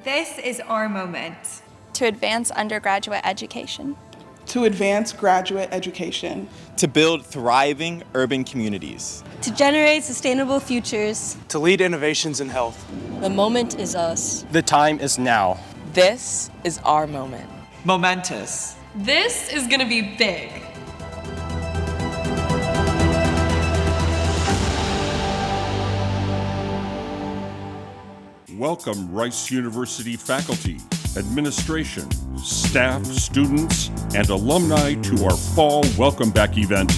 This is our moment. To advance undergraduate education. To advance graduate education. To build thriving urban communities. To generate sustainable futures. To lead innovations in health. The moment is us. The time is now. This is our moment. Momentous. This is gonna be big. Welcome Rice University faculty, administration, staff, students, and alumni to our fall welcome back event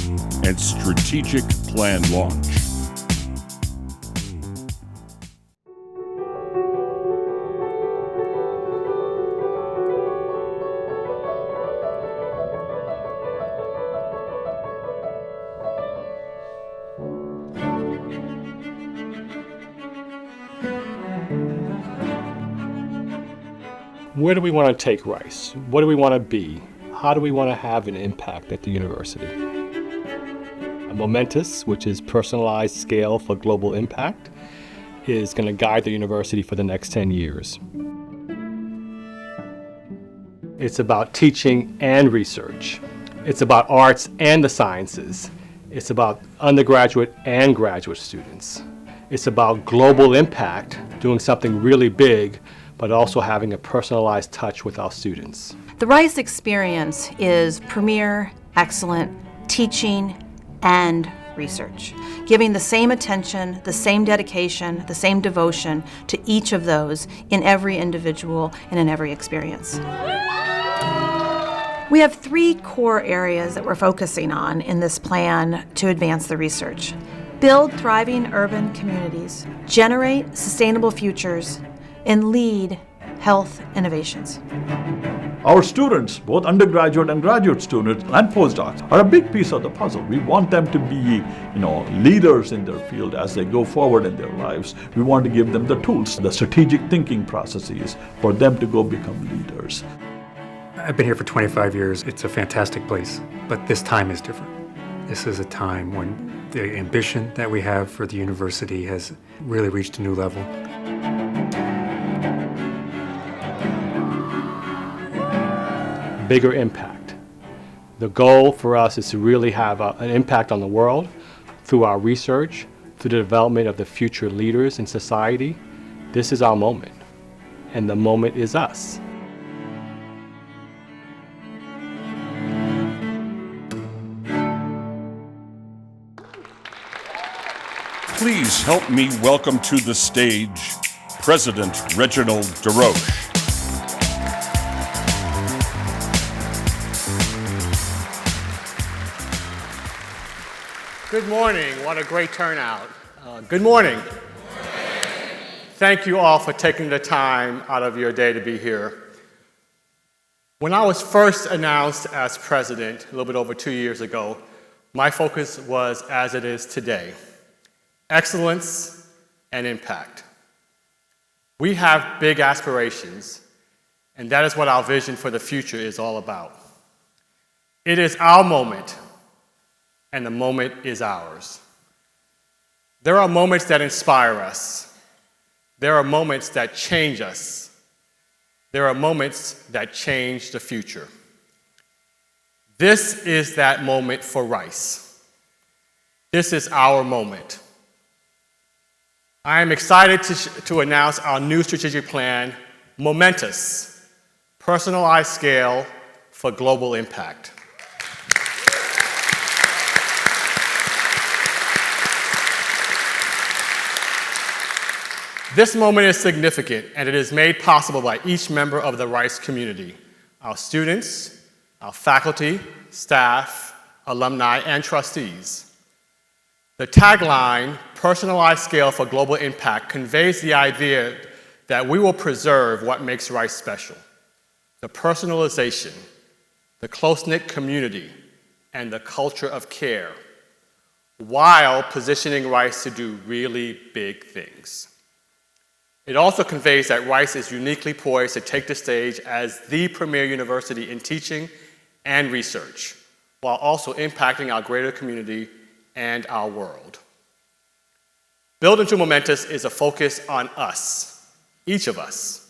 and strategic plan launch. Where do we want to take Rice? What do we want to be? How do we want to have an impact at the university? A momentous, which is personalized scale for global impact, is going to guide the university for the next 10 years. It's about teaching and research. It's about arts and the sciences. It's about undergraduate and graduate students. It's about global impact, doing something really big, but also having a personalized touch with our students. The Rice experience is premier, excellent teaching and research, giving the same attention, the same dedication, the same devotion to each of those in every individual and in every experience. We have three core areas that we're focusing on in this plan to advance the research. Build thriving urban communities, generate sustainable futures, and lead health innovations. Our students, both undergraduate and graduate students and postdocs, are a big piece of the puzzle. We want them to be, leaders in their field as they go forward in their lives. We want to give them the tools, the strategic thinking processes for them to go become leaders. I've been here for 25 years. It's a fantastic place, but this time is different. This is a time when the ambition that we have for the university has really reached a new level. Bigger impact. The goal for us is to really have an impact on the world through our research, through the development of the future leaders in society. This is our moment, and the moment is us. Please help me welcome to the stage President Reginald DesRoches. Good morning. What a great turnout. Good morning. Thank you all for taking the time out of your day to be here. When I was first announced as president a little bit over 2 years ago, my focus was as it is today: excellence and impact. We have big aspirations, and that is what our vision for the future is all about. It is our moment, and the moment is ours. There are moments that inspire us. There are moments that change us. There are moments that change the future. This is that moment for Rice. This is our moment. I am excited to announce our new strategic plan, Momentous, personalized scale for global impact. This moment is significant, and it is made possible by each member of the Rice community: our students, our faculty, staff, alumni, and trustees. The tagline, personalized scale for global impact, conveys the idea that we will preserve what makes Rice special: the personalization, the close-knit community, and the culture of care, while positioning Rice to do really big things. It also conveys that Rice is uniquely poised to take the stage as the premier university in teaching and research, while also impacting our greater community and our world. Built into Momentous is a focus on us, each of us,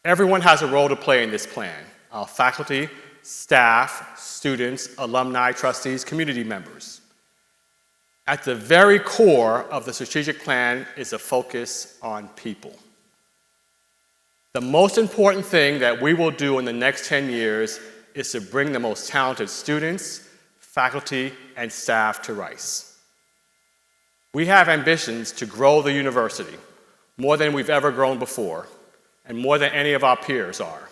Everyone has a role to play in this plan: our faculty, staff, students, alumni, trustees, community members. At the very core of the strategic plan is a focus on people. The most important thing that we will do in the next 10 years is to bring the most talented students, faculty, and staff to Rice. We have ambitions to grow the university more than we've ever grown before, and more than any of our peers are.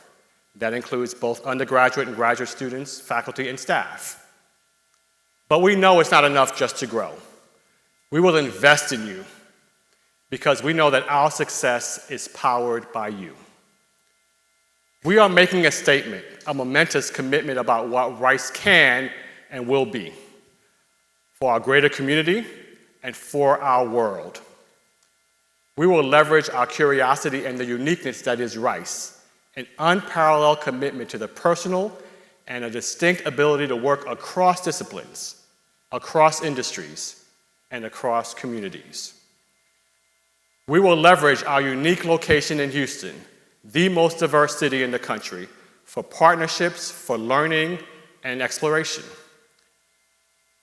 That includes both undergraduate and graduate students, faculty, and staff. But we know it's not enough just to grow. We will invest in you because we know that our success is powered by you. We are making a statement, a momentous commitment about what Rice can and will be for our greater community and for our world. We will leverage our curiosity and the uniqueness that is Rice, an unparalleled commitment to the personal and a distinct ability to work across disciplines, across industries, and across communities. We will leverage our unique location in Houston, the most diverse city in the country, for partnerships, for learning, and exploration.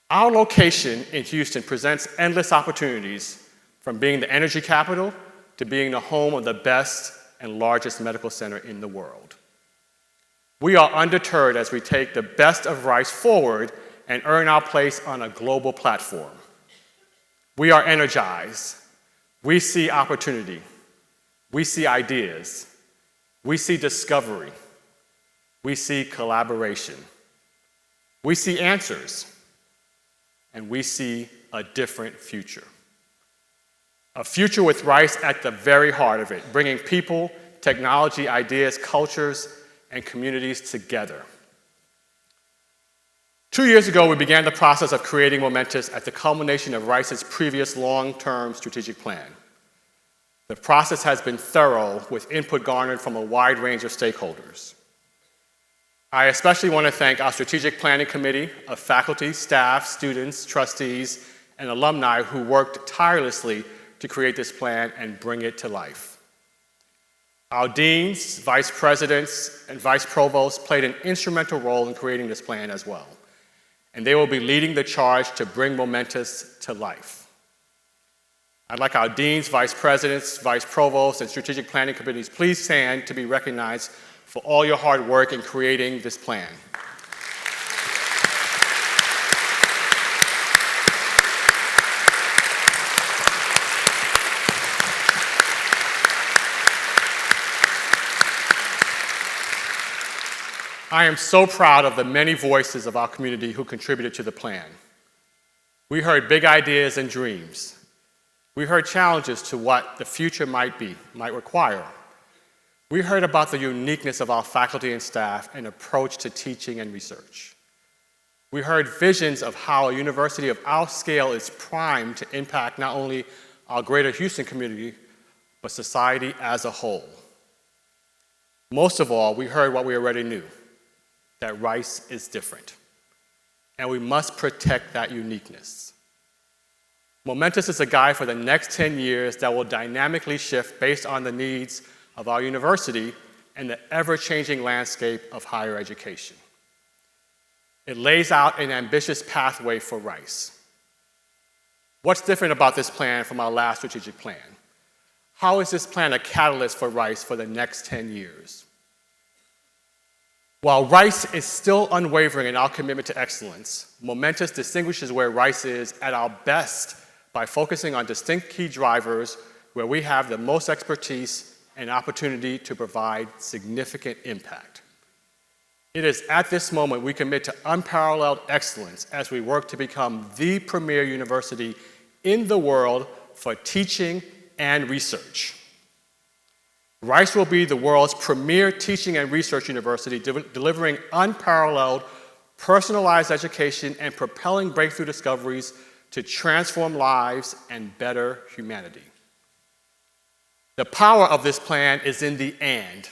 Our location in Houston presents endless opportunities, from being the energy capital to being the home of the best and largest medical center in the world. We are undeterred as we take the best of Rice forward and earn our place on a global platform. We are energized. We see opportunity. We see ideas. We see discovery. We see collaboration. We see answers. And we see a different future. A future with Rice at the very heart of it, bringing people, technology, ideas, cultures, and communities together. 2 years ago, we began the process of creating Momentous at the culmination of Rice's previous long-term strategic plan. The process has been thorough, with input garnered from a wide range of stakeholders. I especially want to thank our strategic planning committee of faculty, staff, students, trustees, and alumni who worked tirelessly to create this plan and bring it to life. Our deans, vice presidents, and vice provosts played an instrumental role in creating this plan as well, and they will be leading the charge to bring Momentous to life. I'd like our deans, vice presidents, vice provosts, and strategic planning committees please stand to be recognized for all your hard work in creating this plan. I am so proud of the many voices of our community who contributed to the plan. We heard big ideas and dreams. We heard challenges to what the future might require. We heard about the uniqueness of our faculty and staff and approach to teaching and research. We heard visions of how a university of our scale is primed to impact not only our greater Houston community, but society as a whole. Most of all, we heard what we already knew, that Rice is different, and we must protect that uniqueness. Momentous is a guide for the next 10 years that will dynamically shift based on the needs of our university and the ever-changing landscape of higher education. It lays out an ambitious pathway for Rice. What's different about this plan from our last strategic plan? How is this plan a catalyst for Rice for the next 10 years? While Rice is still unwavering in our commitment to excellence, Momentous distinguishes where Rice is at our best by focusing on distinct key drivers where we have the most expertise and opportunity to provide significant impact. It is at this moment we commit to unparalleled excellence as we work to become the premier university in the world for teaching and research. Rice will be the world's premier teaching and research university, delivering unparalleled, personalized education and propelling breakthrough discoveries to transform lives and better humanity. The power of this plan is in the "and."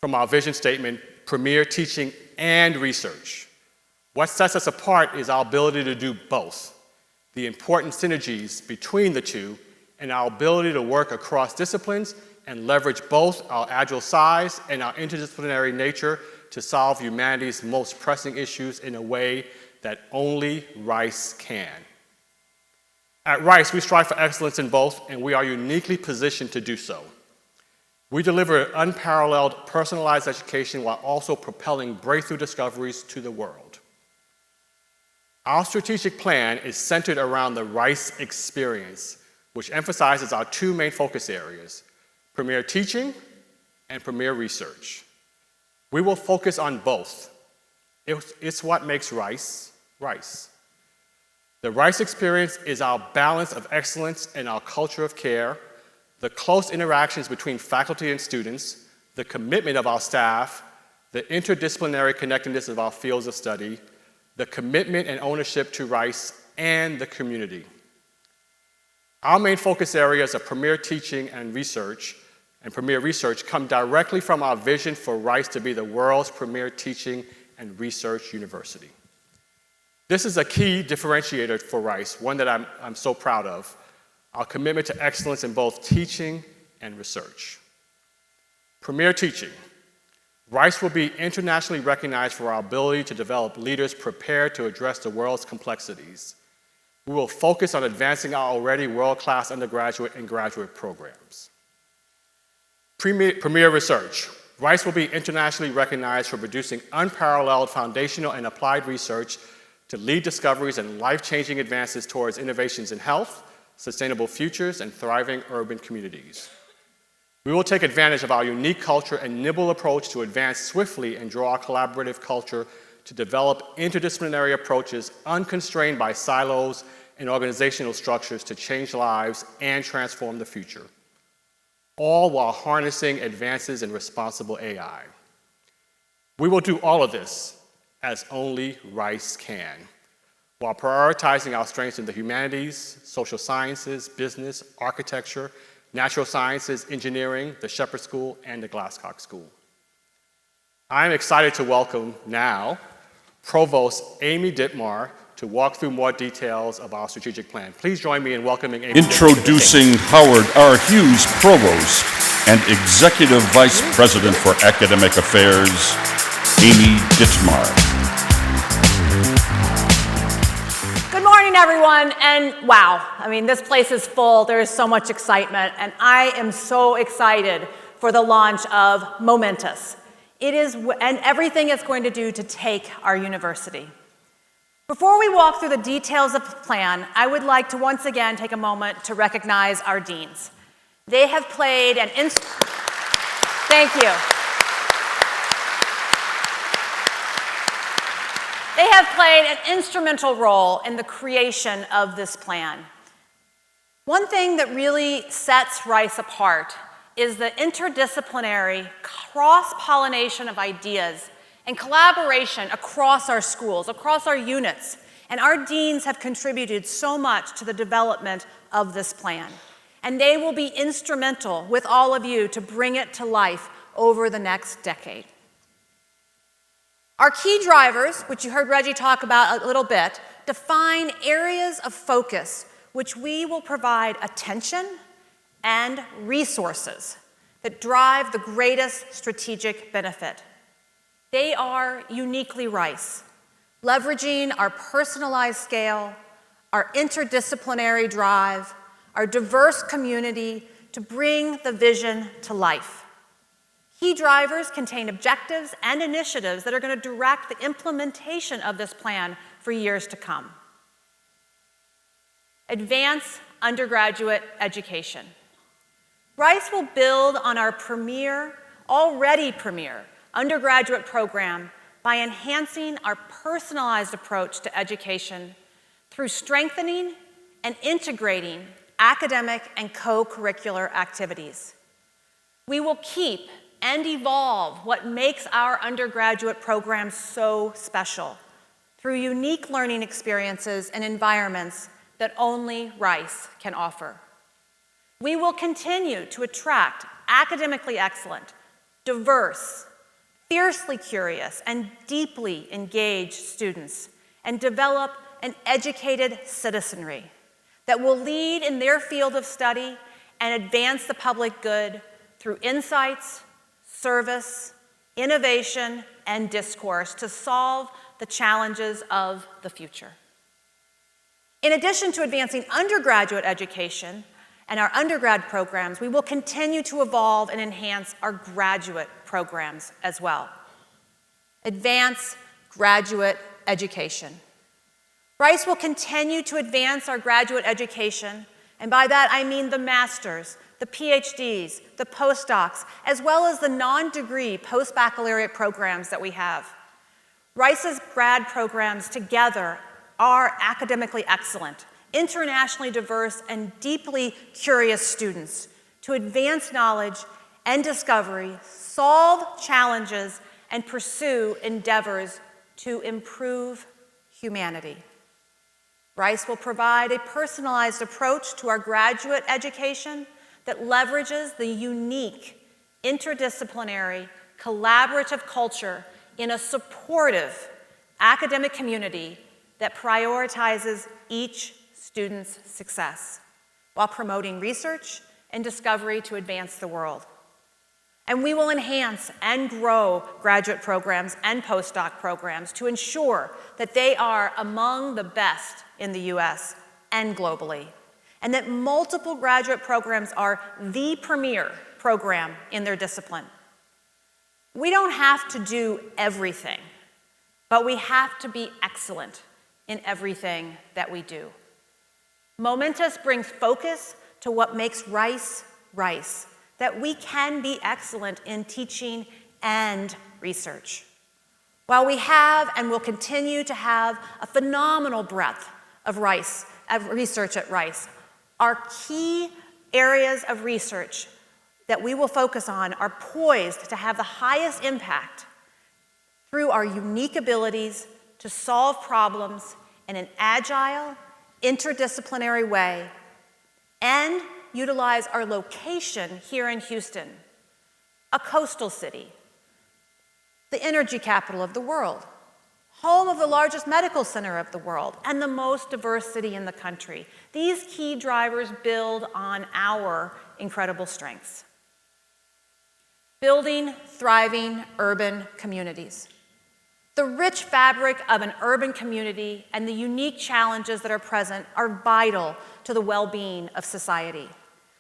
From our vision statement, premier teaching and research. What sets us apart is our ability to do both, the important synergies between the two, and our ability to work across disciplines and leverage both our agile size and our interdisciplinary nature to solve humanity's most pressing issues in a way that only Rice can. At Rice, we strive for excellence in both, and we are uniquely positioned to do so. We deliver unparalleled personalized education while also propelling breakthrough discoveries to the world. Our strategic plan is centered around the Rice experience, which emphasizes our two main focus areas, premier teaching and premier research. We will focus on both. It's what makes Rice, Rice. The Rice experience is our balance of excellence and our culture of care, the close interactions between faculty and students, the commitment of our staff, the interdisciplinary connectedness of our fields of study, the commitment and ownership to Rice, and the community. Our main focus areas of premier teaching and premier research come directly from our vision for Rice to be the world's premier teaching and research university. This is a key differentiator for Rice, one that I'm so proud of, our commitment to excellence in both teaching and research. Premier teaching. Rice will be internationally recognized for our ability to develop leaders prepared to address the world's complexities. We will focus on advancing our already world-class undergraduate and graduate programs. Premier research. Rice will be internationally recognized for producing unparalleled foundational and applied research to lead discoveries and life-changing advances towards innovations in health, sustainable futures, and thriving urban communities. We will take advantage of our unique culture and nimble approach to advance swiftly and draw our collaborative culture to develop interdisciplinary approaches unconstrained by silos and organizational structures to change lives and transform the future, all while harnessing advances in responsible AI. We will do all of this as only Rice can, while prioritizing our strengths in the humanities, social sciences, business, architecture, natural sciences, engineering, the Shepherd School, and the Glasscock School. I am excited to welcome now Provost Amy Dittmar to walk through more details of our strategic plan. Please join me in welcoming Amy. Introducing Howard R. Hughes, Provost and Executive Vice President for Academic Affairs, Amy Dittmar. Good morning, everyone, and wow, I mean, this place is full. There is so much excitement, and I am so excited for the launch of Momentous. It is, and everything it's going to do to take our university. Before we walk through the details of the plan, I would like to once again take a moment to recognize our deans. They have played an Thank you. They have played an instrumental role in the creation of this plan. One thing that really sets Rice apart is the interdisciplinary cross-pollination of ideas and collaboration across our schools, across our units. And our deans have contributed so much to the development of this plan. And they will be instrumental with all of you to bring it to life over the next decade. Our key drivers, which you heard Reggie talk about a little bit, define areas of focus which we will provide attention and resources that drive the greatest strategic benefit. They are uniquely Rice, leveraging our personalized scale, our interdisciplinary drive, our diverse community to bring the vision to life. Key drivers contain objectives and initiatives that are going to direct the implementation of this plan for years to come. Advance undergraduate education. Rice will build on our already premier, undergraduate program by enhancing our personalized approach to education through strengthening and integrating academic and co-curricular activities. We will keep and evolve what makes our undergraduate program so special through unique learning experiences and environments that only Rice can offer. We will continue to attract academically excellent, diverse, fiercely curious, and deeply engaged students, and develop an educated citizenry that will lead in their field of study and advance the public good through insights, service, innovation, and discourse to solve the challenges of the future. In addition to advancing undergraduate education and our undergrad programs, we will continue to evolve and enhance our graduate programs as well. Advance graduate education. Rice will continue to advance our graduate education, and by that I mean the masters, the PhDs, the postdocs, as well as the non-degree post-baccalaureate programs that we have. Rice's grad programs together are academically excellent, internationally diverse, and deeply curious students to advance knowledge and discovery, solve challenges, and pursue endeavors to improve humanity. Rice will provide a personalized approach to our graduate education that leverages the unique, interdisciplinary, collaborative culture in a supportive academic community that prioritizes each student's success while promoting research and discovery to advance the world. And we will enhance and grow graduate programs and postdoc programs to ensure that they are among the best in the US and globally, and that multiple graduate programs are the premier program in their discipline. We don't have to do everything, but we have to be excellent in everything that we do. Momentous brings focus to what makes Rice, Rice, that we can be excellent in teaching and research. While we have and will continue to have a phenomenal breadth of research at Rice, our key areas of research that we will focus on are poised to have the highest impact through our unique abilities to solve problems in an agile, interdisciplinary way and utilize our location here in Houston, a coastal city, the energy capital of the world, home of the largest medical center of the world, and the most diverse city in the country. These key drivers build on our incredible strengths. Building thriving urban communities. The rich fabric of an urban community and the unique challenges that are present are vital to the well-being of society.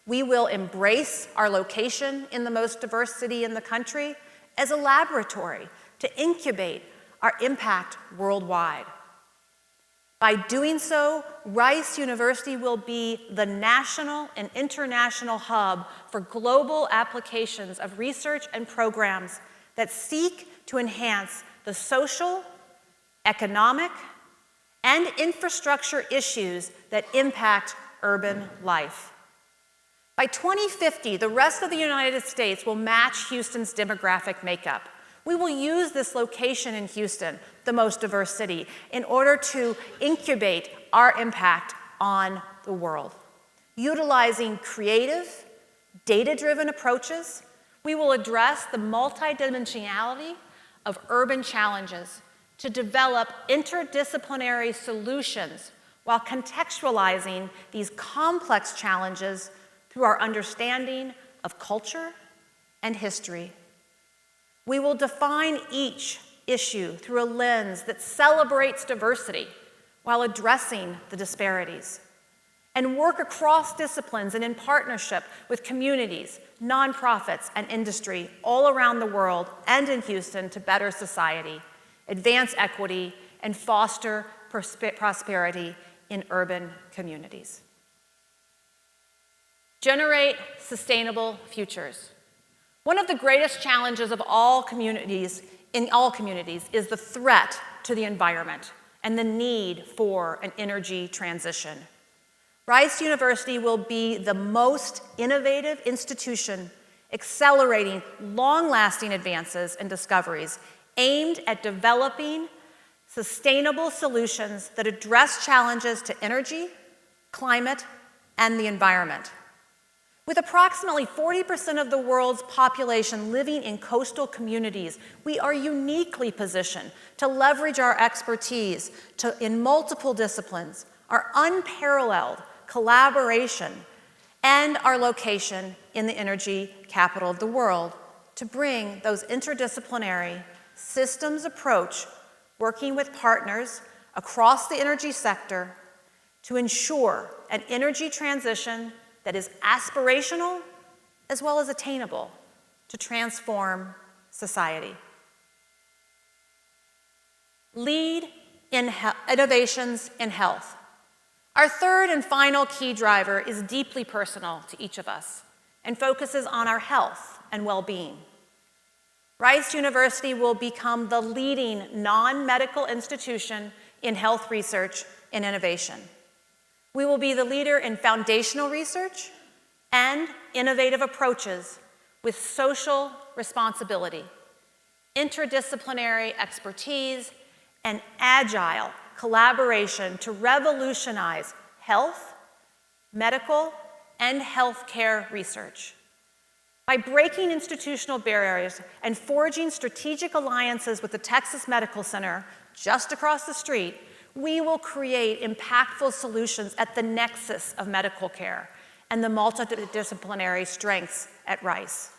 We will embrace our location in the most diverse city in the country as a laboratory to incubate our impact worldwide. By doing so, Rice University will be the national and international hub for global applications of research and programs that seek to enhance the social, economic, and infrastructure issues that impact urban life. By 2050, the rest of the United States will match Houston's demographic makeup. We will use this location in Houston, the most diverse city, in order to incubate our impact on the world. Utilizing creative, data-driven approaches, we will address the multidimensionality of urban challenges to develop interdisciplinary solutions while contextualizing these complex challenges through our understanding of culture and history. We will define each issue through a lens that celebrates diversity while addressing the disparities, and work across disciplines and in partnership with communities, nonprofits, and industry all around the world and in Houston to better society, advance equity, and foster prosperity in urban communities. Generate sustainable futures. One of the greatest challenges of all communities, in all communities, is the threat to the environment and the need for an energy transition. Rice University will be the most innovative institution accelerating long-lasting advances and discoveries aimed at developing sustainable solutions that address challenges to energy, climate, and the environment. With approximately 40% of the world's population living in coastal communities, we are uniquely positioned to leverage our expertise in multiple disciplines, our unparalleled collaboration, and our location in the energy capital of the world to bring those interdisciplinary systems approach, working with partners across the energy sector to ensure an energy transition that is aspirational as well as attainable to transform society. Lead in innovations in health. Our third and final key driver is deeply personal to each of us and focuses on our health and well-being. Rice University will become the leading non-medical institution in health research and innovation. We will be the leader in foundational research and innovative approaches with social responsibility, interdisciplinary expertise, and agile collaboration to revolutionize health, medical, and healthcare research. By breaking institutional barriers and forging strategic alliances with the Texas Medical Center just across the street, we will create impactful solutions at the nexus of medical care and the multidisciplinary strengths at Rice,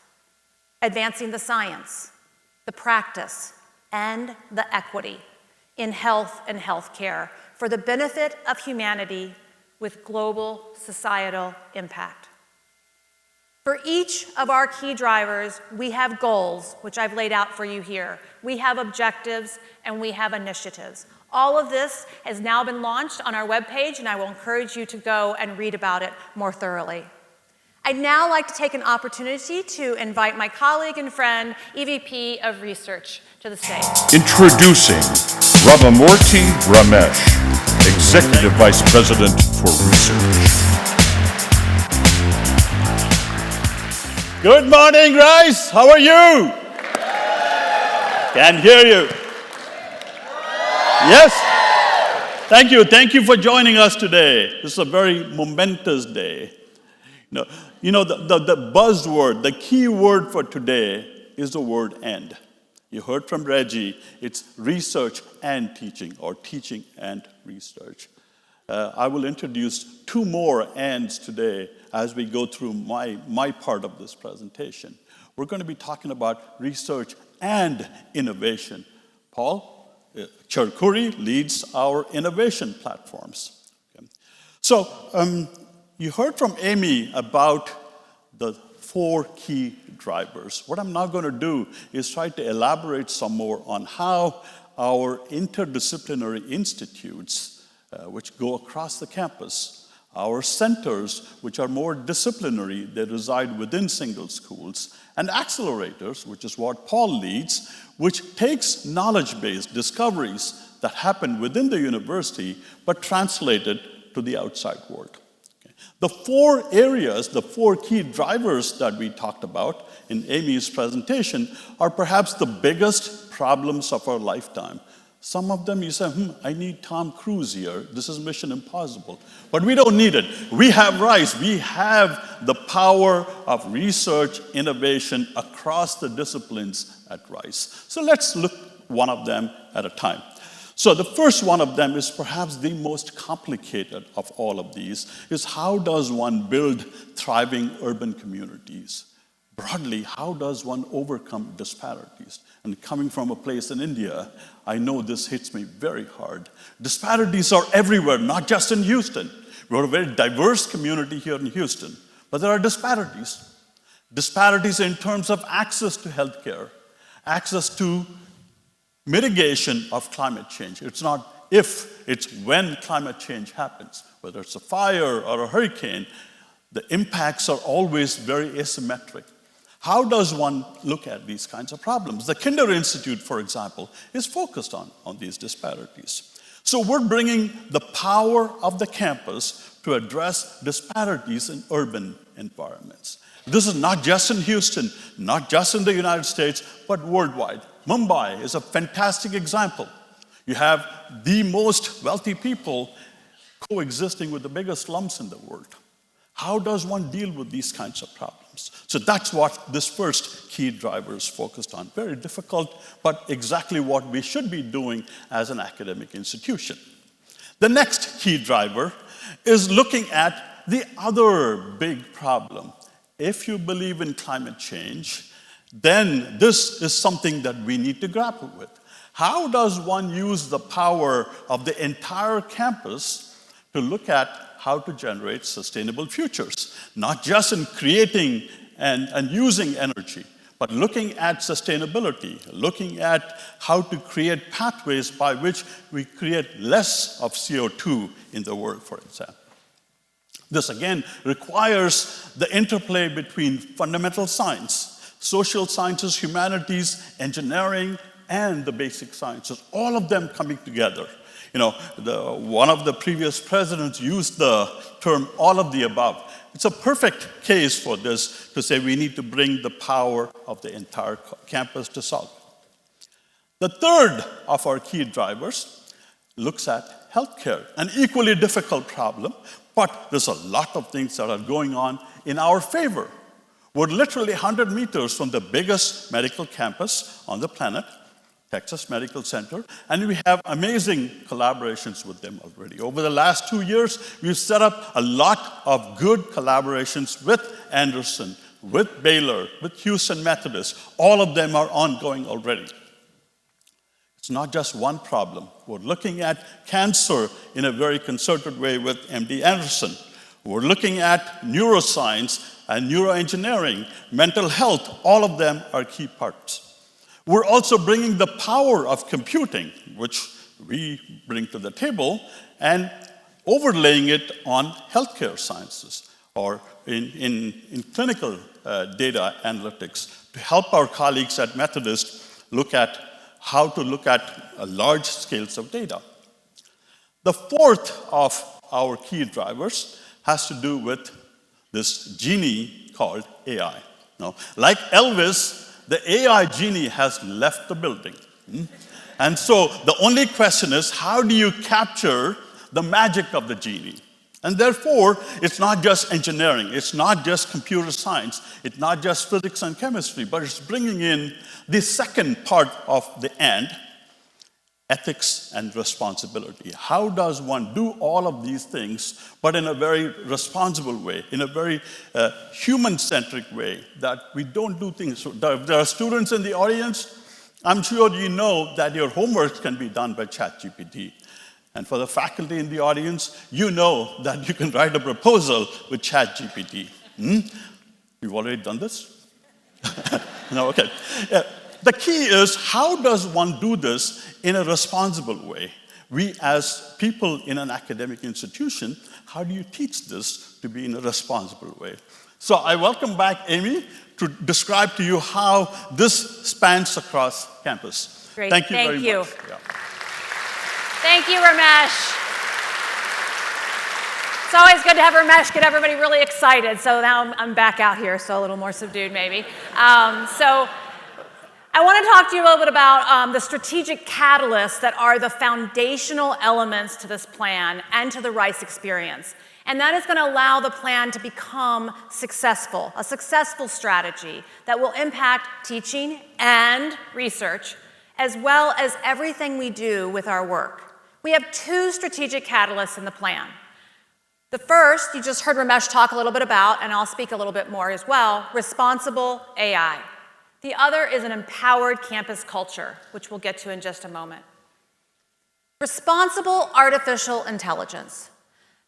advancing the science, the practice, and the equity in health and healthcare for the benefit of humanity with global societal impact. For each of our key drivers, we have goals, which I've laid out for you here. We have objectives and we have initiatives. All of this has now been launched on our webpage, and I will encourage you to go and read about it more thoroughly. I'd now like to take an opportunity to invite my colleague and friend, EVP of Research, to the stage. Introducing Ramamurthy Ramesh, Executive Vice President for Research. Good morning, Rice. How are you? Can't hear you. Yes? Thank you. Thank you for joining us today. This is a very momentous day. The buzzword, the key word for today is the word "and." You heard from Reggie, it's research and teaching, or teaching and research. I will introduce two more "ands" today as we go through my part of this presentation. We're going to be talking about research and innovation. Paul Cherkuri leads our innovation platforms. Okay. So you heard from Amy about the 4 key drivers. What I'm now going to do is try to elaborate some more on how our interdisciplinary institutes, which go across the campus, our centers, which are more disciplinary, they reside within single schools, and accelerators, which is what Paul leads, which takes knowledge-based discoveries that happen within the university, but translated to the outside world. Okay. The 4 areas, the 4 key drivers that we talked about in Amy's presentation are perhaps the biggest problems of our lifetime. Some of them you say, I need Tom Cruise here. This is Mission Impossible. But we don't need it. We have Rice. We have the power of research, innovation across the disciplines at Rice. So let's look one of them at a time. So the first one of them is perhaps the most complicated of all of these, is how does one build thriving urban communities? Broadly, how does one overcome disparities? And coming from a place in India, I know this hits me very hard. Disparities are everywhere, not just in Houston. We're a very diverse community here in Houston, but there are disparities. Disparities in terms of access to healthcare, access to mitigation of climate change. It's not if, it's when climate change happens. Whether it's a fire or a hurricane, the impacts are always very asymmetric. How does one look at these kinds of problems? The Kinder Institute, for example, is focused on these disparities. So we're bringing the power of the campus to address disparities in urban environments. This is not just in Houston, not just in the United States, but worldwide. Mumbai is a fantastic example. You have the most wealthy people coexisting with the biggest slums in the world. How does one deal with these kinds of problems? So that's what this first key driver is focused on. Very difficult, but exactly what we should be doing as an academic institution. The next key driver is looking at the other big problem, if you believe in climate change, then this is something that we need to grapple with. How does one use the power of the entire campus to look at how to generate sustainable futures? Not just in creating and using energy, but looking at sustainability, looking at how to create pathways by which we create less of CO2 in the world, for example. This again requires the interplay between fundamental science, social sciences, humanities, engineering, and the basic sciences, all of them coming together. You know, one of the previous presidents used the term all of the above. It's a perfect case for this to say we need to bring the power of the entire campus to solve it. The third of our key drivers looks at healthcare, an equally difficult problem, but there's a lot of things that are going on in our favor. We're literally 100 meters from the biggest medical campus on the planet, Texas Medical Center, and we have amazing collaborations with them already. Over the last 2 years, we've set up a lot of good collaborations with Anderson, with Baylor, with Houston Methodist. All of them are ongoing already. It's not just one problem. We're looking at cancer in a very concerted way with MD Anderson. We're looking at neuroscience and neuroengineering, mental health. All of them are key parts. We're also bringing the power of computing, which we bring to the table, and overlaying it on healthcare sciences or in clinical data analytics to help our colleagues at Methodist look at how to look at large scales of data. The fourth of our key drivers has to do with this genie called AI. Now, like Elvis, the AI genie has left the building. And so the only question is, how do you capture the magic of the genie? And therefore, it's not just engineering, it's not just computer science, it's not just physics and chemistry, but it's bringing in the second part of the and, ethics and responsibility. How does one do all of these things, but in a very responsible way, in a very human-centric way, that we don't do things. So there are students in the audience. I'm sure you know that your homework can be done by ChatGPT. And for the faculty in the audience, you know that you can write a proposal with ChatGPT. You've already done this? No, okay. The key is, how does one do this in a responsible way? We as people in an academic institution, how do you teach this to be in a responsible way? So I welcome back Amy to describe to you how this spans across campus. Great. Thank you very much. Yeah. Thank you, Ramesh. It's always good to have Ramesh get everybody really excited. So now I'm back out here, so a little more subdued maybe. So I want to talk to you a little bit about the strategic catalysts that are the foundational elements to this plan and to the Rice experience. And that is going to allow the plan to become successful, a successful strategy that will impact teaching and research, as well as everything we do with our work. We have two strategic catalysts in the plan. The first, you just heard Ramesh talk a little bit about, and I'll speak a little bit more as well, responsible AI. The other is an empowered campus culture, which we'll get to in just a moment. Responsible artificial intelligence.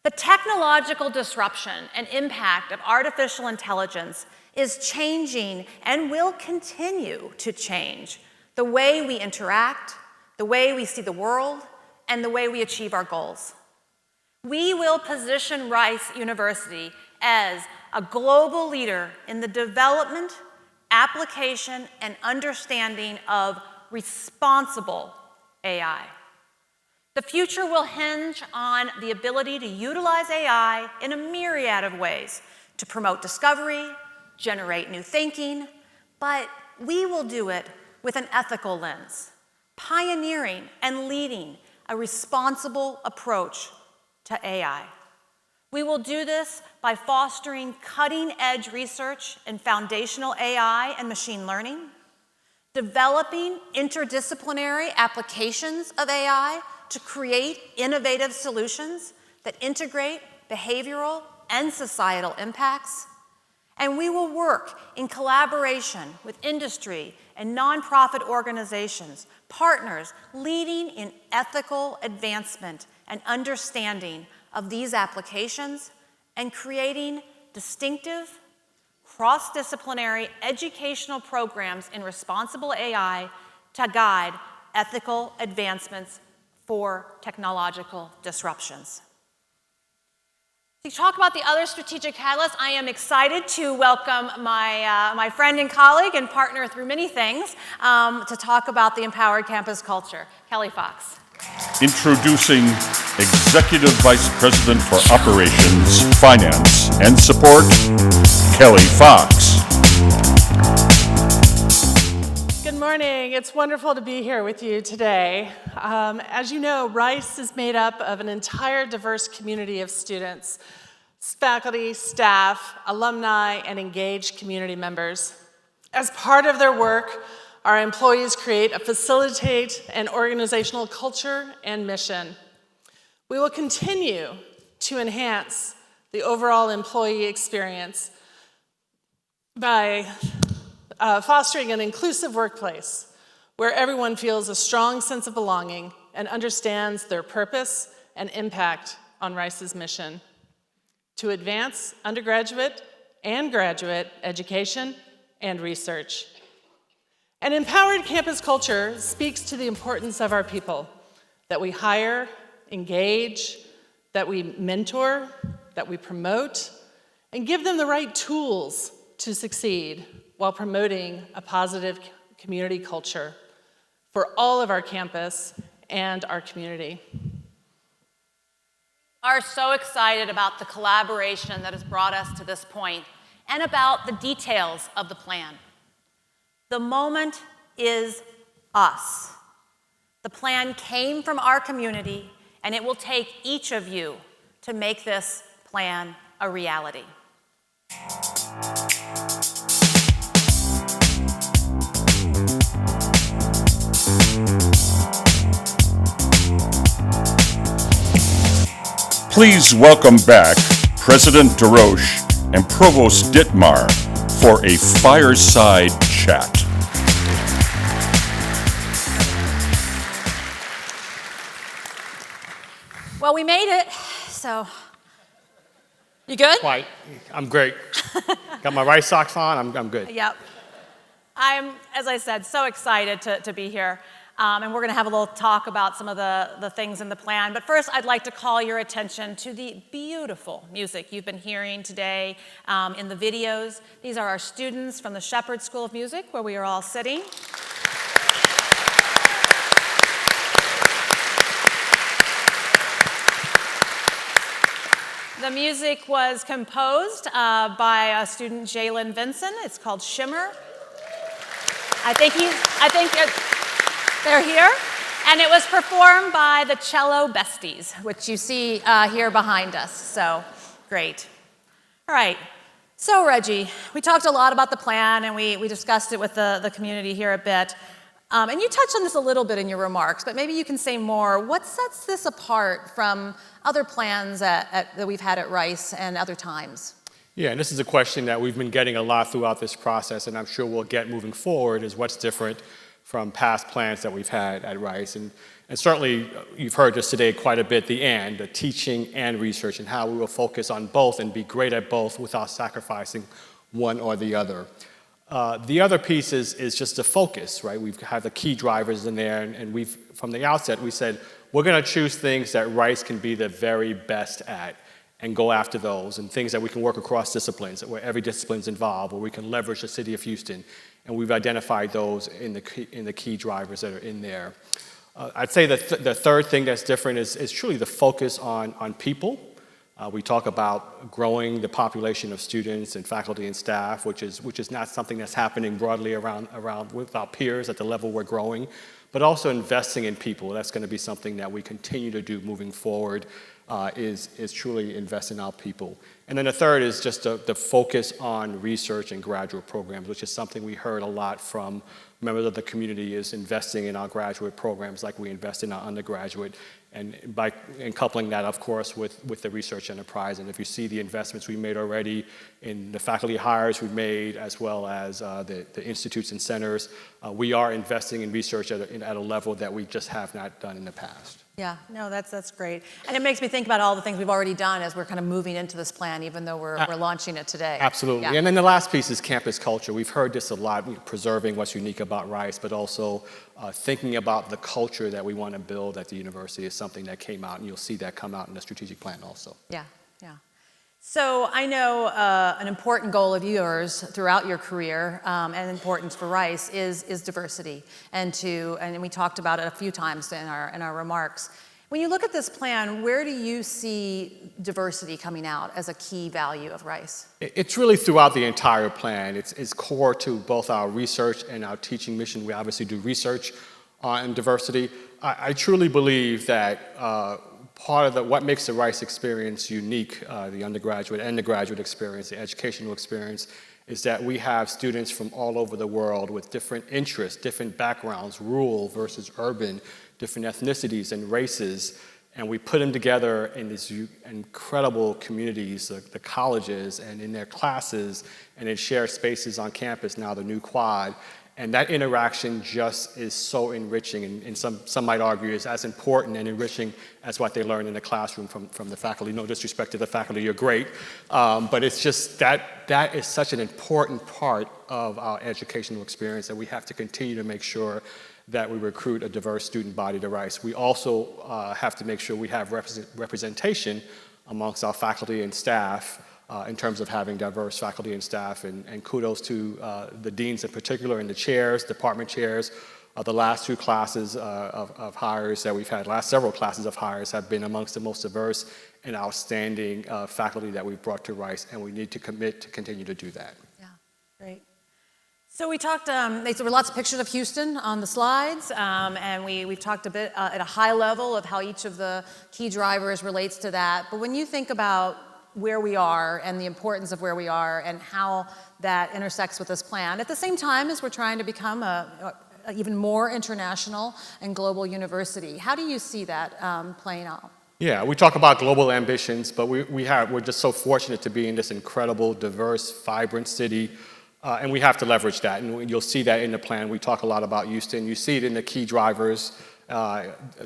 The technological disruption and impact of artificial intelligence is changing and will continue to change the way we interact, the way we see the world, and the way we achieve our goals. We will position Rice University as a global leader in the development, application, and understanding of responsible AI. The future will hinge on the ability to utilize AI in a myriad of ways to promote discovery, generate new thinking, but we will do it with an ethical lens, pioneering and leading a responsible approach to AI. We will do this by fostering cutting-edge research in foundational AI and machine learning, developing interdisciplinary applications of AI to create innovative solutions that integrate behavioral, and societal impacts. And we will work in collaboration with industry and nonprofit organizations, partners leading in ethical advancement and understanding of these applications and creating distinctive, cross-disciplinary educational programs in responsible AI to guide ethical advancements for technological disruptions. To talk about the other strategic catalysts, I am excited to welcome my friend and colleague and partner through many things to talk about the empowered campus culture, Kelly Fox. Introducing Executive Vice President for Operations, Finance, and Support, Kelly Fox. Good morning. It's wonderful to be here with you today. As you know, Rice is made up of an entire diverse community of students, faculty, staff, alumni, and engaged community members. As part of their work, our employees facilitate an organizational culture and mission. We will continue to enhance the overall employee experience by fostering an inclusive workplace where everyone feels a strong sense of belonging and understands their purpose and impact on Rice's mission to advance undergraduate and graduate education and research. An empowered campus culture speaks to the importance of our people, that we hire, engage, that we mentor, that we promote, and give them the right tools to succeed while promoting a positive community culture for all of our campus and our community. We are so excited about the collaboration that has brought us to this point and about the details of the plan. The moment is us. The plan came from our community, and it will take each of you to make this plan a reality. Please welcome back President DesRoches and Provost Dittmar for a fireside chat. Well, we made it, so you good? Quite. I'm great. Got my Rice socks on. I'm good. Yep. I'm, as I said, so excited to be here. And we're going to have a little talk about some of the things in the plan. But first, I'd like to call your attention to the beautiful music you've been hearing today in the videos. These are our students from the Shepherd School of Music, where we are all sitting. The music was composed by a student, Jalen Vinson. It's called Shimmer. I think they're here. And it was performed by the Cello Besties, which you see here behind us. So, great. All right. So, Reggie, we talked a lot about the plan, and we discussed it with the community here a bit. And you touched on this a little bit in your remarks, but maybe you can say more. What sets this apart from other plans that we've had at Rice and other times? Yeah, and this is a question that we've been getting a lot throughout this process, and I'm sure we'll get moving forward, is what's different from past plans that we've had at Rice. And certainly, you've heard this today quite a bit, the teaching and research, and how we will focus on both and be great at both without sacrificing one or the other. The other piece is just the focus, right? We've had the key drivers in there, and from the outset, we said, we're gonna choose things that Rice can be the very best at and go after those, and things that we can work across disciplines, where every discipline's involved, where we can leverage the city of Houston, and we've identified those in the key drivers that are in there. I'd say that the third thing that's different is truly the focus on people. We talk about growing the population of students and faculty and staff, which is not something that's happening broadly around with our peers at the level we're growing, but also investing in people. That's going to be something that we continue to do moving forward. is truly invest in our people. And then the third is just the focus on research and graduate programs, which is something we heard a lot from members of the community, is investing in our graduate programs like we invest in our undergraduate, and coupling that, of course, with the research enterprise. And if you see the investments we made already in the faculty hires we've made, as well as the institutes and centers, we are investing in research at a level that we just have not done in the past. Yeah, no, that's great. And it makes me think about all the things we've already done as we're kind of moving into this plan, even though we're launching it today. Absolutely. Yeah. And then the last piece is campus culture. We've heard this a lot, preserving what's unique about Rice, but also thinking about the culture that we want to build at the university is something that came out, and you'll see that come out in the strategic plan also. Yeah, yeah. So I know an important goal of yours throughout your career and importance for Rice is diversity, and we talked about it a few times in our remarks. When you look at this plan, where do you see diversity coming out as a key value of Rice? It's really throughout the entire plan. It's core to both our research and our teaching mission. We obviously do research on diversity. I truly believe that part of what makes the Rice experience unique, the undergraduate and the graduate experience, the educational experience, is that we have students from all over the world with different interests, different backgrounds, rural versus urban, different ethnicities and races, and we put them together in these incredible communities, the colleges, and in their classes, and in shared spaces on campus, now the new quad. And that interaction just is so enriching, and some might argue is as important and enriching as what they learn in the classroom from the faculty. No disrespect to the faculty, you're great. But it's just that is such an important part of our educational experience that we have to continue to make sure that we recruit a diverse student body to Rice. We also have to make sure we have representation amongst our faculty and staff in terms of having diverse faculty and staff, and kudos to the deans in particular, and the chairs, department chairs. The last two classes of hires that we've had, last several classes of hires, have been amongst the most diverse and outstanding faculty that we've brought to Rice, and we need to commit to continue to do that. Yeah, great. So we talked, there were lots of pictures of Houston on the slides, and we've talked a bit at a high level of how each of the key drivers relates to that. But when you think about where we are and the importance of where we are and how that intersects with this plan, at the same time as we're trying to become a even more international and global university, how do you see that playing out? Yeah, we talk about global ambitions, but we're just so fortunate to be in this incredible, diverse, vibrant city, and we have to leverage that, and you'll see that in the plan. We talk a lot about Houston. You see it in the key drivers.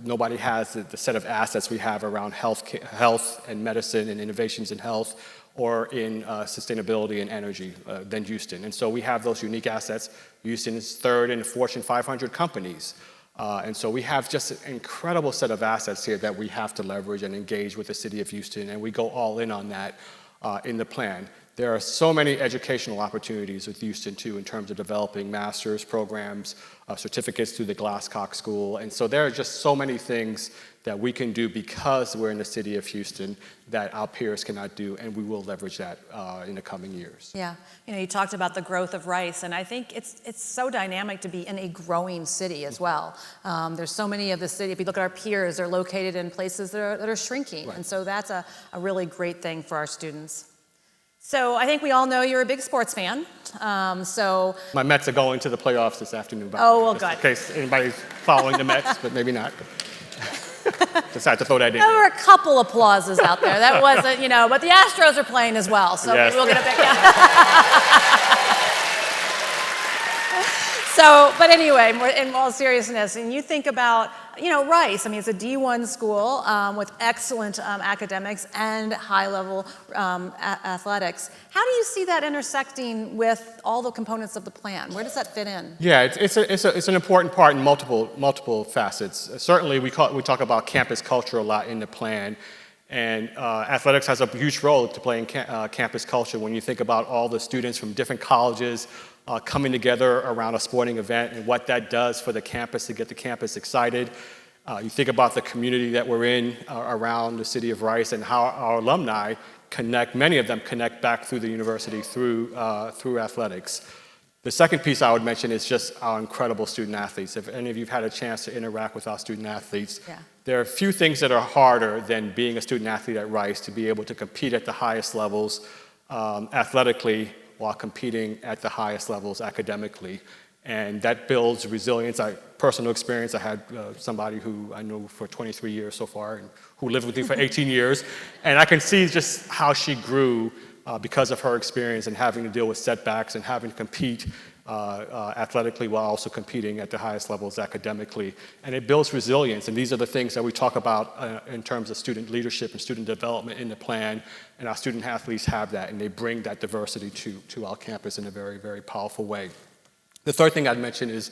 Nobody has the set of assets we have around health and medicine and innovations in health, or in sustainability and energy than Houston. And so we have those unique assets. Houston is third in the Fortune 500 companies. And so we have just an incredible set of assets here that we have to leverage and engage with the city of Houston, and we go all in on that in the plan. There are so many educational opportunities with Houston, too, in terms of developing master's programs, certificates through the Glasscock School. And so there are just so many things that we can do because we're in the city of Houston that our peers cannot do, and we will leverage that in the coming years. Yeah, you talked about the growth of Rice, and I think it's so dynamic to be in a growing city as well. There's so many of the city, if you look at our peers, they're located in places that are shrinking, right. And so that's a really great thing for our students. So I think we all know you're a big sports fan. My Mets are going to the playoffs this afternoon. Oh, well, good. In case anybody's following the Mets, but maybe not. Decided to throw that in. There were a couple applauses out there. That wasn't, but the Astros are playing as well, so yes. Maybe we'll get a big. So, but anyway, in all seriousness, and you think about, Rice, it's a D1 school with excellent academics and high-level athletics. How do you see that intersecting with all the components of the plan? Where does that fit in? Yeah, it's an important part in multiple facets. Certainly, we talk about campus culture a lot in the plan, and athletics has a huge role to play in campus culture. When you think about all the students from different colleges coming together around a sporting event and what that does for the campus to get the campus excited. You think about the community that we're in around the city of Rice and how our alumni many of them connect back through the university through athletics. The second piece I would mention is just our incredible student athletes. If any of you have had a chance to interact with our student athletes, There are few things that are harder than being a student athlete at Rice, to be able to compete at the highest levels athletically while competing at the highest levels academically. And that builds resilience. Personal experience, I had somebody who I know for 23 years so far, and who lived with me for 18 years. And I can see just how she grew because of her experience and having to deal with setbacks and having to compete athletically while also competing at the highest levels academically. And it builds resilience. And these are the things that we talk about in terms of student leadership and student development in the plan. And our student athletes have that, and they bring that diversity to our campus in a very, very powerful way. The third thing I'd mention is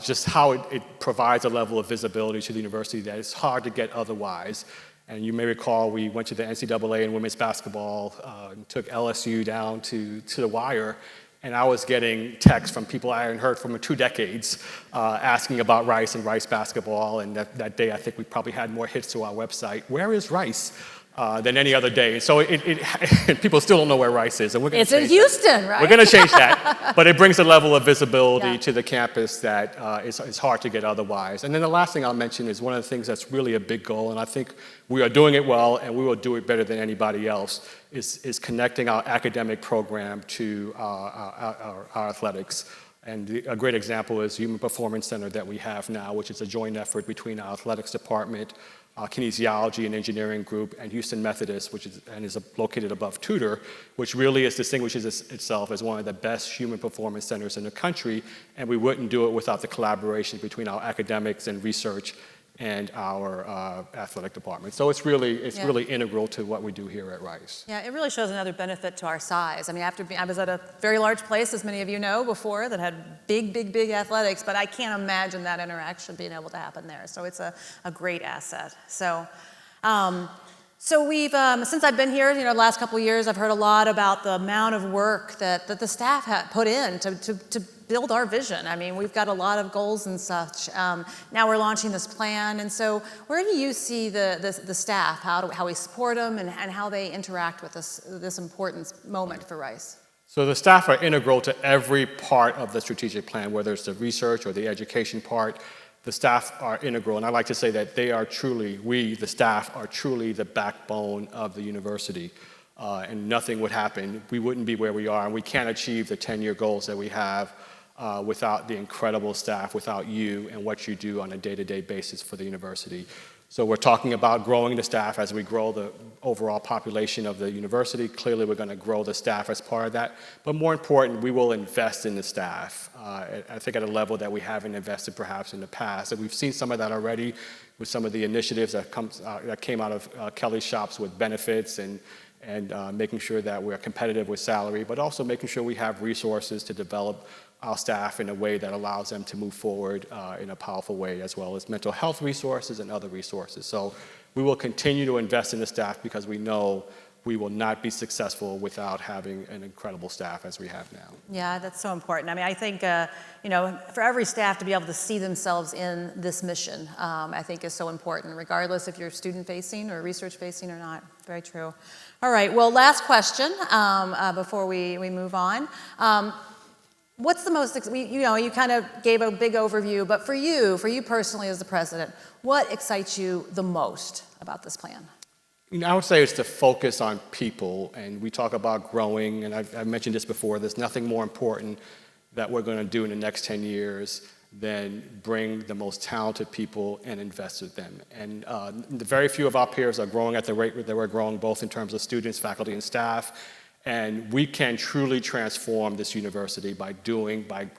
just how it provides a level of visibility to the university that it's hard to get otherwise. And you may recall we went to the NCAA in women's basketball, and took LSU down to the wire, and I was getting texts from people I hadn't heard from in 2 decades asking about Rice and Rice basketball. And that day I think we probably had more hits to our website. Where is Rice? Than any other day. And so people still don't know where Rice is. And we're It's in Houston, right? We're going to change that. But it brings a level of visibility to the campus that is hard to get otherwise. And then the last thing I'll mention is one of the things that's really a big goal, and I think we are doing it well, and we will do it better than anybody else, is connecting our academic program to our athletics. And a great example is Human Performance Center that we have now, which is a joint effort between our athletics department, kinesiology and engineering group, and Houston Methodist, which is located above Tudor, which really distinguishes itself as one of the best human performance centers in the country. And we wouldn't do it without the collaboration between our academics and research and our athletic department. So it's really integral to what we do here at Rice. Yeah, it really shows another benefit to our size. I mean, I was at a very large place, as many of you know, before, that had big athletics, but I can't imagine that interaction being able to happen there. So it's a great asset. So we've, since I've been here, the last couple of years, I've heard a lot about the amount of work that the staff had put in to build our vision. I mean, we've got a lot of goals and such. Now we're launching this plan. And so where do you see the staff, how we support them, and how they interact with this important moment for Rice? So the staff are integral to every part of the strategic plan, whether it's the research or the education part. The staff are integral, and I like to say that they are truly, the staff, are truly the backbone of the university. And nothing would happen. We wouldn't be where we are, and we can't achieve the 10-year goals that we have without the incredible staff, without you and what you do on a day-to-day basis for the university. So we're talking about growing the staff as we grow the overall population of the university. Clearly, we're going to grow the staff as part of that. But more important, we will invest in the staff, I think at a level that we haven't invested perhaps in the past. And we've seen some of that already with some of the initiatives that came out of Kelly's shops with benefits and making sure that we're competitive with salary, but also making sure we have resources to develop our staff in a way that allows them to move forward in a powerful way, as well as mental health resources and other resources. So we will continue to invest in the staff because we know we will not be successful without having an incredible staff as we have now. Yeah, that's so important. I mean, I think, for every staff to be able to see themselves in this mission, I think is so important, regardless if you're student-facing or research-facing or not. Very true. All right, well, last question before we move on. What's the most, you kind of gave a big overview, but for you personally as the president, what excites you the most about this plan? I would say it's to focus on people, and we talk about growing, and I've mentioned this before, there's nothing more important that we're going to do in the next 10 years than bring the most talented people and invest in them. And very few of our peers are growing at the rate that we're growing, both in terms of students, faculty, and staff. And we can truly transform this university by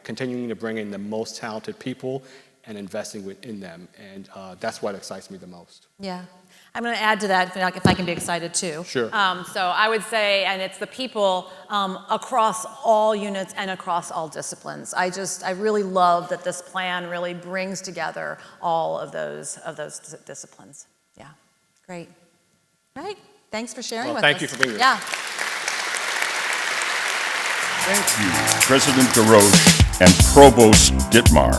continuing to bring in the most talented people and investing in them. And that's what excites me the most. Yeah. I'm going to add to that if I can be excited too. Sure. So I would say, and it's the people across all units and across all disciplines. I really love that this plan really brings together all of those disciplines. Yeah, great. Right. Thanks for sharing with us. Thank you for being here. Yeah. Thank you, President DesRoches and Provost Dittmar.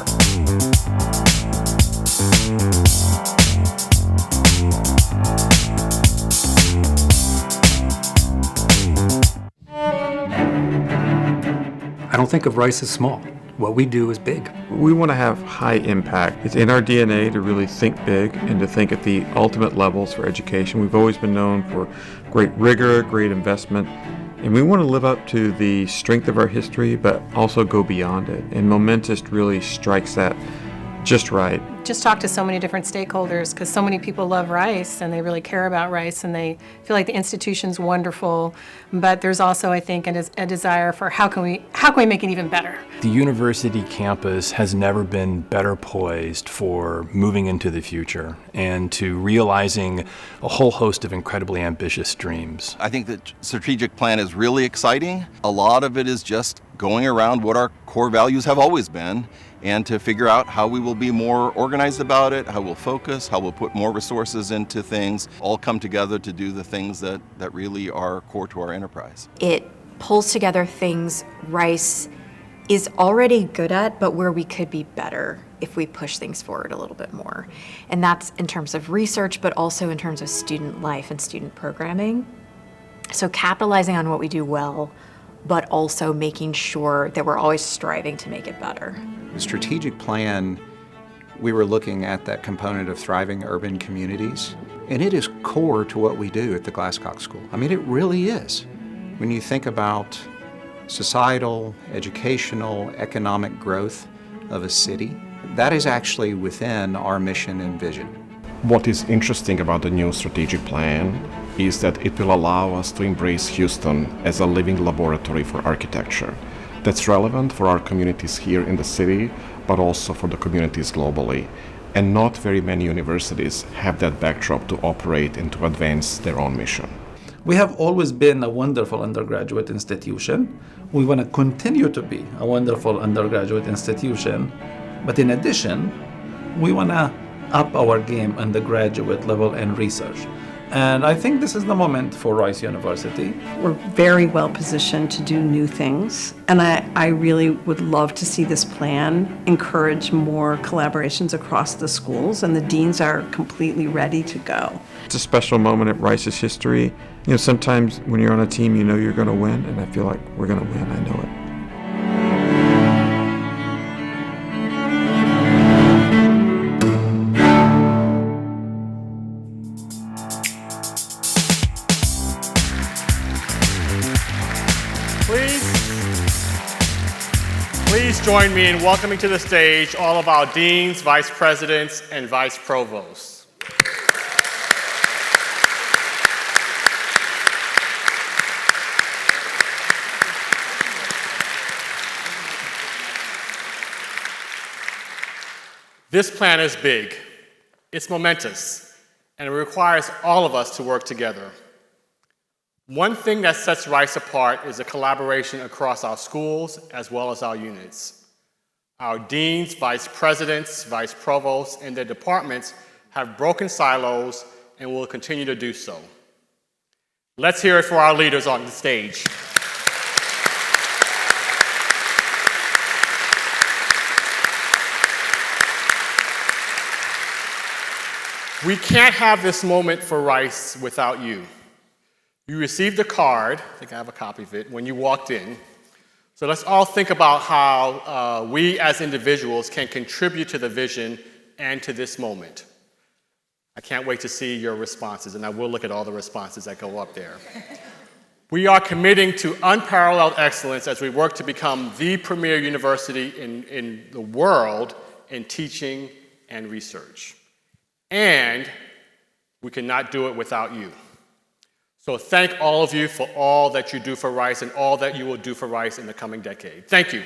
I don't think of Rice as small. what we do is big. We want to have high impact. It's in our DNA to really think big and to think at the ultimate levels for education. We've always been known for great rigor, great investment, and we want to live up to the strength of our history, but also go beyond it. And Momentous really strikes that just right. Just talk to so many different stakeholders because so many people love Rice and they really care about Rice and they feel like the institution's wonderful, but there's also, I think, a desire for how can we make it even better. The university campus has never been better poised for moving into the future and to realizing a whole host of incredibly ambitious dreams. I think the strategic plan is really exciting. A lot of it is just going around what our core values have always been, and to figure out how we will be more organized about it, how we'll focus, how we'll put more resources into things, all come together to do the things that really are core to our enterprise. It pulls together things Rice is already good at, but where we could be better if we push things forward a little bit more. And that's in terms of research, but also in terms of student life and student programming. So capitalizing on what we do well, but also making sure that we're always striving to make it better. The strategic plan, we were looking at that component of thriving urban communities, and it is core to what we do at the Glasscock School. I mean, it really is. When you think about societal, educational, economic growth of a city, that is actually within our mission and vision. What is interesting about the new strategic plan is that it will allow us to embrace Houston as a living laboratory for architecture. That's relevant for our communities here in the city, but also for the communities globally. And not very many universities have that backdrop to operate and to advance their own mission. We have always been a wonderful undergraduate institution. We want to continue to be a wonderful undergraduate institution, but in addition, we want to up our game on the graduate level and research. And I think this is the moment for Rice University. We're very well positioned to do new things, and I really would love to see this plan encourage more collaborations across the schools, and the deans are completely ready to go. It's a special moment at Rice's history. You know, sometimes when you're on a team, you know you're going to win, and I feel like we're going to win. I know it. Please join me in welcoming to the stage all of our deans, vice presidents, and vice provosts. This plan is big, it's momentous, and it requires all of us to work together. One thing that sets Rice apart is the collaboration across our schools as well as our units. Our deans, vice presidents, vice provosts, and their departments have broken silos and will continue to do so. Let's hear it for our leaders on the stage. We can't have this moment for Rice without you. You received a card, I think I have a copy of it, when you walked in. So let's all think about how we as individuals can contribute to the vision and to this moment. I can't wait to see your responses, and I will look at all the responses that go up there. We are committing to unparalleled excellence as we work to become the premier university in the world in teaching and research. And we cannot do it without you. So thank all of you for all that you do for Rice and all that you will do for Rice in the coming decade. Thank you.